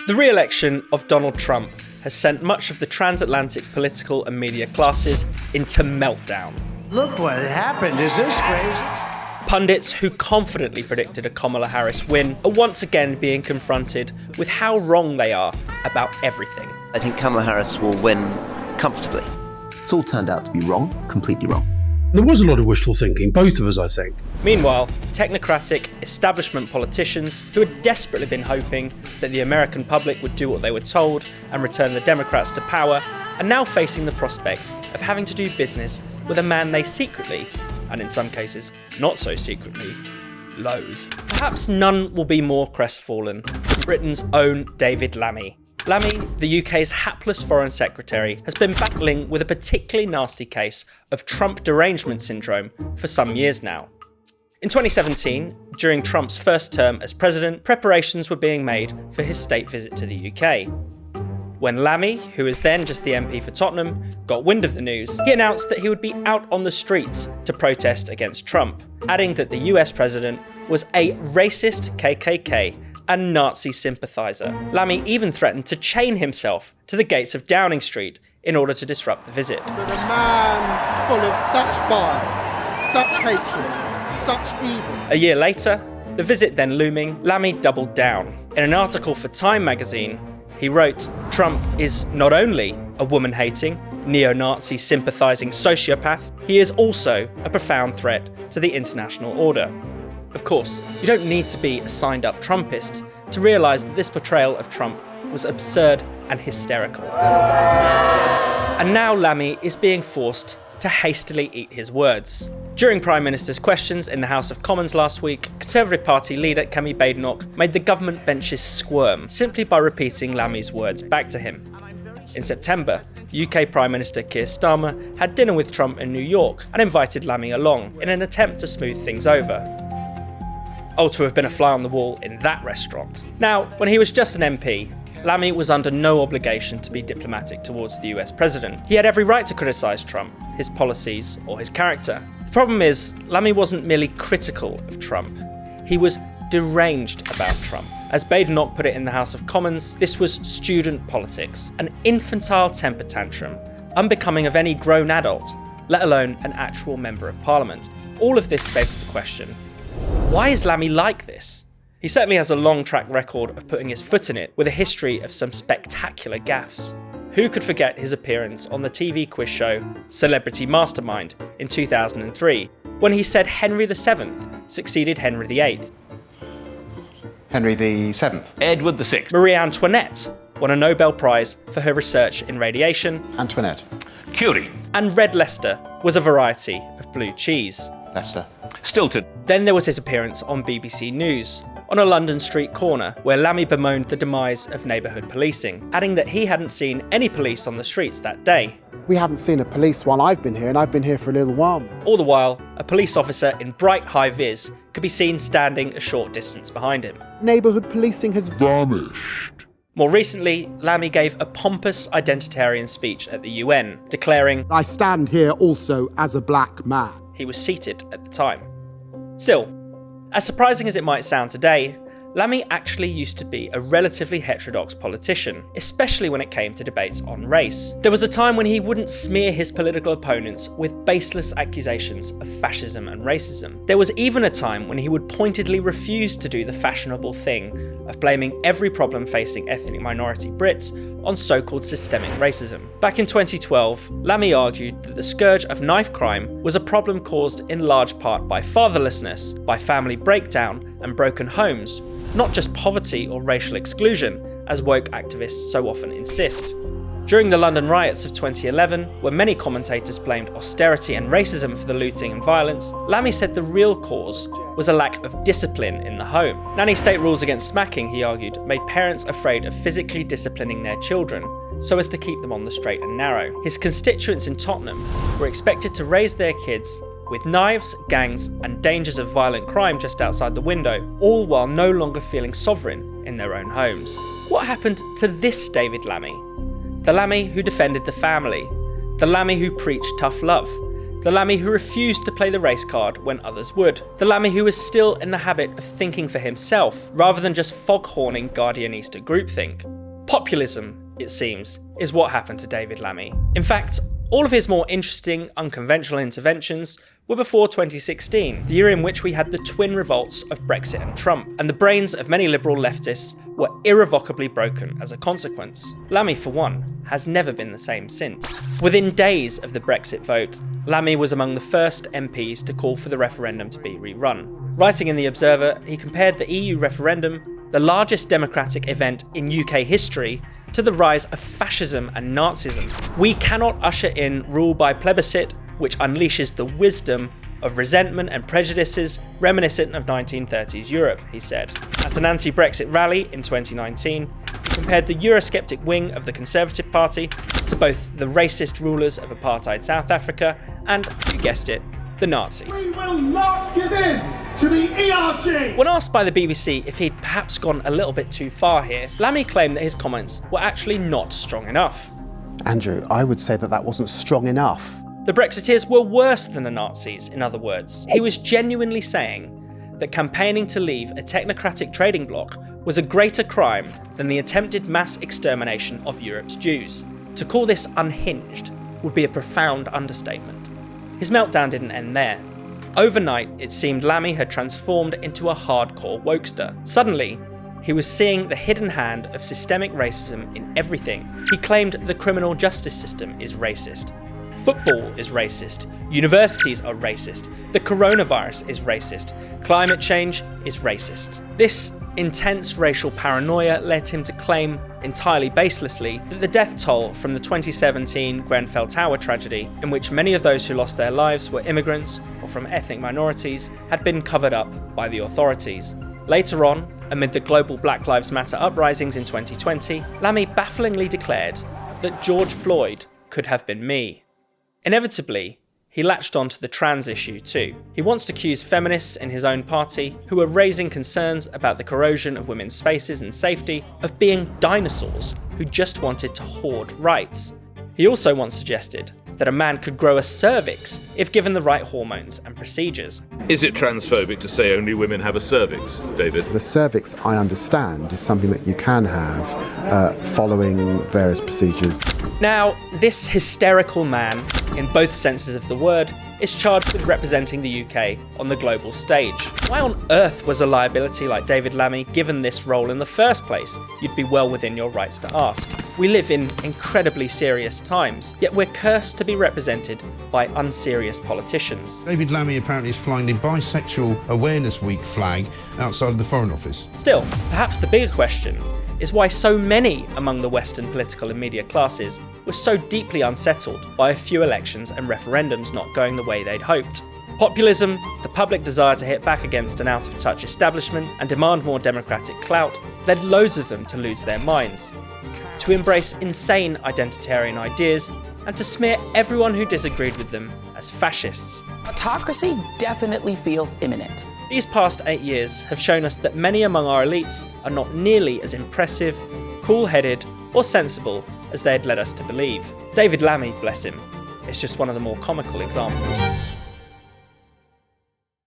The re-election of Donald Trump has sent much of the transatlantic political and media classes into meltdown. Look what happened, is this crazy? Pundits who confidently predicted a Kamala Harris win are once again being confronted with how wrong they are about everything. I think Kamala Harris will win comfortably. It's all turned out to be wrong, completely wrong. There was a lot of wishful thinking, both of us, I think. Meanwhile, technocratic establishment politicians who had desperately been hoping that the American public would do what they were told and return the Democrats to power are now facing the prospect of having to do business with a man they secretly, and in some cases not so secretly, loathe. Perhaps none will be more crestfallen than Britain's own David Lammy. Lammy, the UK's hapless Foreign Secretary, has been battling with a particularly nasty case of Trump Derangement Syndrome for some years now. In 2017, during Trump's first term as president, preparations were being made for his state visit to the UK. When Lammy, who was then just the MP for Tottenham, got wind of the news, he announced that he would be out on the streets to protest against Trump, adding that the US president was a racist KKK and Nazi sympathiser. Lammy even threatened to chain himself to the gates of Downing Street in order to disrupt the visit. With a man full of such bile, such hatred, such evil. A year later, the visit then looming, Lammy doubled down. In an article for Time magazine, he wrote, "Trump is not only a woman-hating, neo-Nazi sympathising sociopath, he is also a profound threat to the international order." Of course, you don't need to be a signed-up Trumpist to realise that this portrayal of Trump was absurd and hysterical. And now Lammy is being forced to hastily eat his words. During Prime Minister's questions in the House of Commons last week, Conservative Party leader Kemi Badenoch made the government benches squirm simply by repeating Lammy's words back to him. In September, UK Prime Minister Keir Starmer had dinner with Trump in New York and invited Lammy along in an attempt to smooth things over. Oh, to have been a fly on the wall in that restaurant. Now, when he was just an MP, Lammy was under no obligation to be diplomatic towards the US president. He had every right to criticise Trump, his policies, or his character. The problem is, Lammy wasn't merely critical of Trump, he was deranged about Trump. As Badenoch put it in the House of Commons, this was student politics, an infantile temper tantrum, unbecoming of any grown adult, let alone an actual member of parliament. All of this begs the question, why is Lammy like this? He certainly has a long track record of putting his foot in it, with a history of some spectacular gaffes. Who could forget his appearance on the TV quiz show Celebrity Mastermind in 2003, when he said Henry VII succeeded Henry VIII. Henry VII. Edward VI. Marie Antoinette won a Nobel Prize for her research in radiation. Antoinette. Curie. And red Leicester was a variety of blue cheese. Leicester. Stilton. Then there was his appearance on BBC News, on a London street corner, where Lammy bemoaned the demise of neighbourhood policing, adding that he hadn't seen any police on the streets that day. We haven't seen a police while I've been here, and I've been here for a little while. All the while, a police officer in bright high-vis could be seen standing a short distance behind him. Neighbourhood policing has vanished. More recently, Lammy gave a pompous identitarian speech at the UN, declaring, I stand here also as a black man. He was seated at the time. Still, as surprising as it might sound today, Lammy actually used to be a relatively heterodox politician, especially when it came to debates on race. There was a time when he wouldn't smear his political opponents with baseless accusations of fascism and racism. There was even a time when he would pointedly refuse to do the fashionable thing of blaming every problem facing ethnic minority Brits on so-called systemic racism. Back in 2012, Lammy argued that the scourge of knife crime was a problem caused in large part by fatherlessness, by family breakdown and broken homes, not just poverty or racial exclusion, as woke activists so often insist. During the London riots of 2011, where many commentators blamed austerity and racism for the looting and violence, Lammy said the real cause was a lack of discipline in the home. Nanny state rules against smacking, he argued, made parents afraid of physically disciplining their children, so as to keep them on the straight and narrow. His constituents in Tottenham were expected to raise their kids with knives, gangs, and dangers of violent crime just outside the window, all while no longer feeling sovereign in their own homes. What happened to this David Lammy? The Lammy who defended the family, the Lammy who preached tough love, The Lammy who refused to play the race card when others would. The Lammy who was still in the habit of thinking for himself, rather than just foghorning Guardianista groupthink. Populism, it seems, is what happened to David Lammy. In fact, all of his more interesting, unconventional interventions were before 2016, the year in which we had the twin revolts of Brexit and Trump, and the brains of many liberal leftists were irrevocably broken as a consequence. Lammy, for one, has never been the same since. Within days of the Brexit vote, Lammy was among the first MPs to call for the referendum to be rerun. Writing in The Observer, he compared the EU referendum, the largest democratic event in UK history, to the rise of fascism and Nazism. We cannot usher in rule by plebiscite, which unleashes the wisdom of resentment and prejudices reminiscent of 1930s Europe, he said. At an anti-Brexit rally in 2019, he compared the Eurosceptic wing of the Conservative Party to both the racist rulers of apartheid South Africa and, you guessed it, the Nazis. We will not give in to the ERG! When asked by the BBC if he'd perhaps gone a little bit too far here, Lammy claimed that his comments were actually not strong enough. Andrew, I would say that wasn't strong enough. The Brexiteers were worse than the Nazis, in other words. He was genuinely saying that campaigning to leave a technocratic trading bloc was a greater crime than the attempted mass extermination of Europe's Jews. To call this unhinged would be a profound understatement. His meltdown didn't end there. Overnight, it seemed Lammy had transformed into a hardcore wokester. Suddenly, he was seeing the hidden hand of systemic racism in everything. He claimed the criminal justice system is racist. Football is racist. Universities are racist. The coronavirus is racist. Climate change is racist. This intense racial paranoia led him to claim, entirely baselessly, that the death toll from the 2017 Grenfell Tower tragedy, in which many of those who lost their lives were immigrants or from ethnic minorities, had been covered up by the authorities. Later on, amid the global Black Lives Matter uprisings in 2020, Lammy bafflingly declared that George Floyd could have been me. Inevitably, he latched on to the trans issue too. He once accused feminists in his own party, who were raising concerns about the corrosion of women's spaces and safety, of being dinosaurs who just wanted to hoard rights. He also once suggested that a man could grow a cervix if given the right hormones and procedures. Is it transphobic to say only women have a cervix, David? The cervix, I understand, is something that you can have following various procedures. Now, this hysterical man, in both senses of the word, is charged with representing the UK on the global stage. Why on earth was a liability like David Lammy given this role in the first place? You'd be well within your rights to ask. We live in incredibly serious times, yet we're cursed to be represented by unserious politicians. David Lammy apparently is flying the Bisexual Awareness Week flag outside of the Foreign Office. Still, perhaps the bigger question is why so many among the Western political and media classes were so deeply unsettled by a few elections and referendums not going the way they'd hoped. Populism, the public desire to hit back against an out-of-touch establishment and demand more democratic clout, led loads of them to lose their minds, to embrace insane identitarian ideas, and to smear everyone who disagreed with them as fascists. Autocracy definitely feels imminent. These past 8 years have shown us that many among our elites are not nearly as impressive, cool-headed, or sensible as they had led us to believe. David Lammy, bless him, is just one of the more comical examples.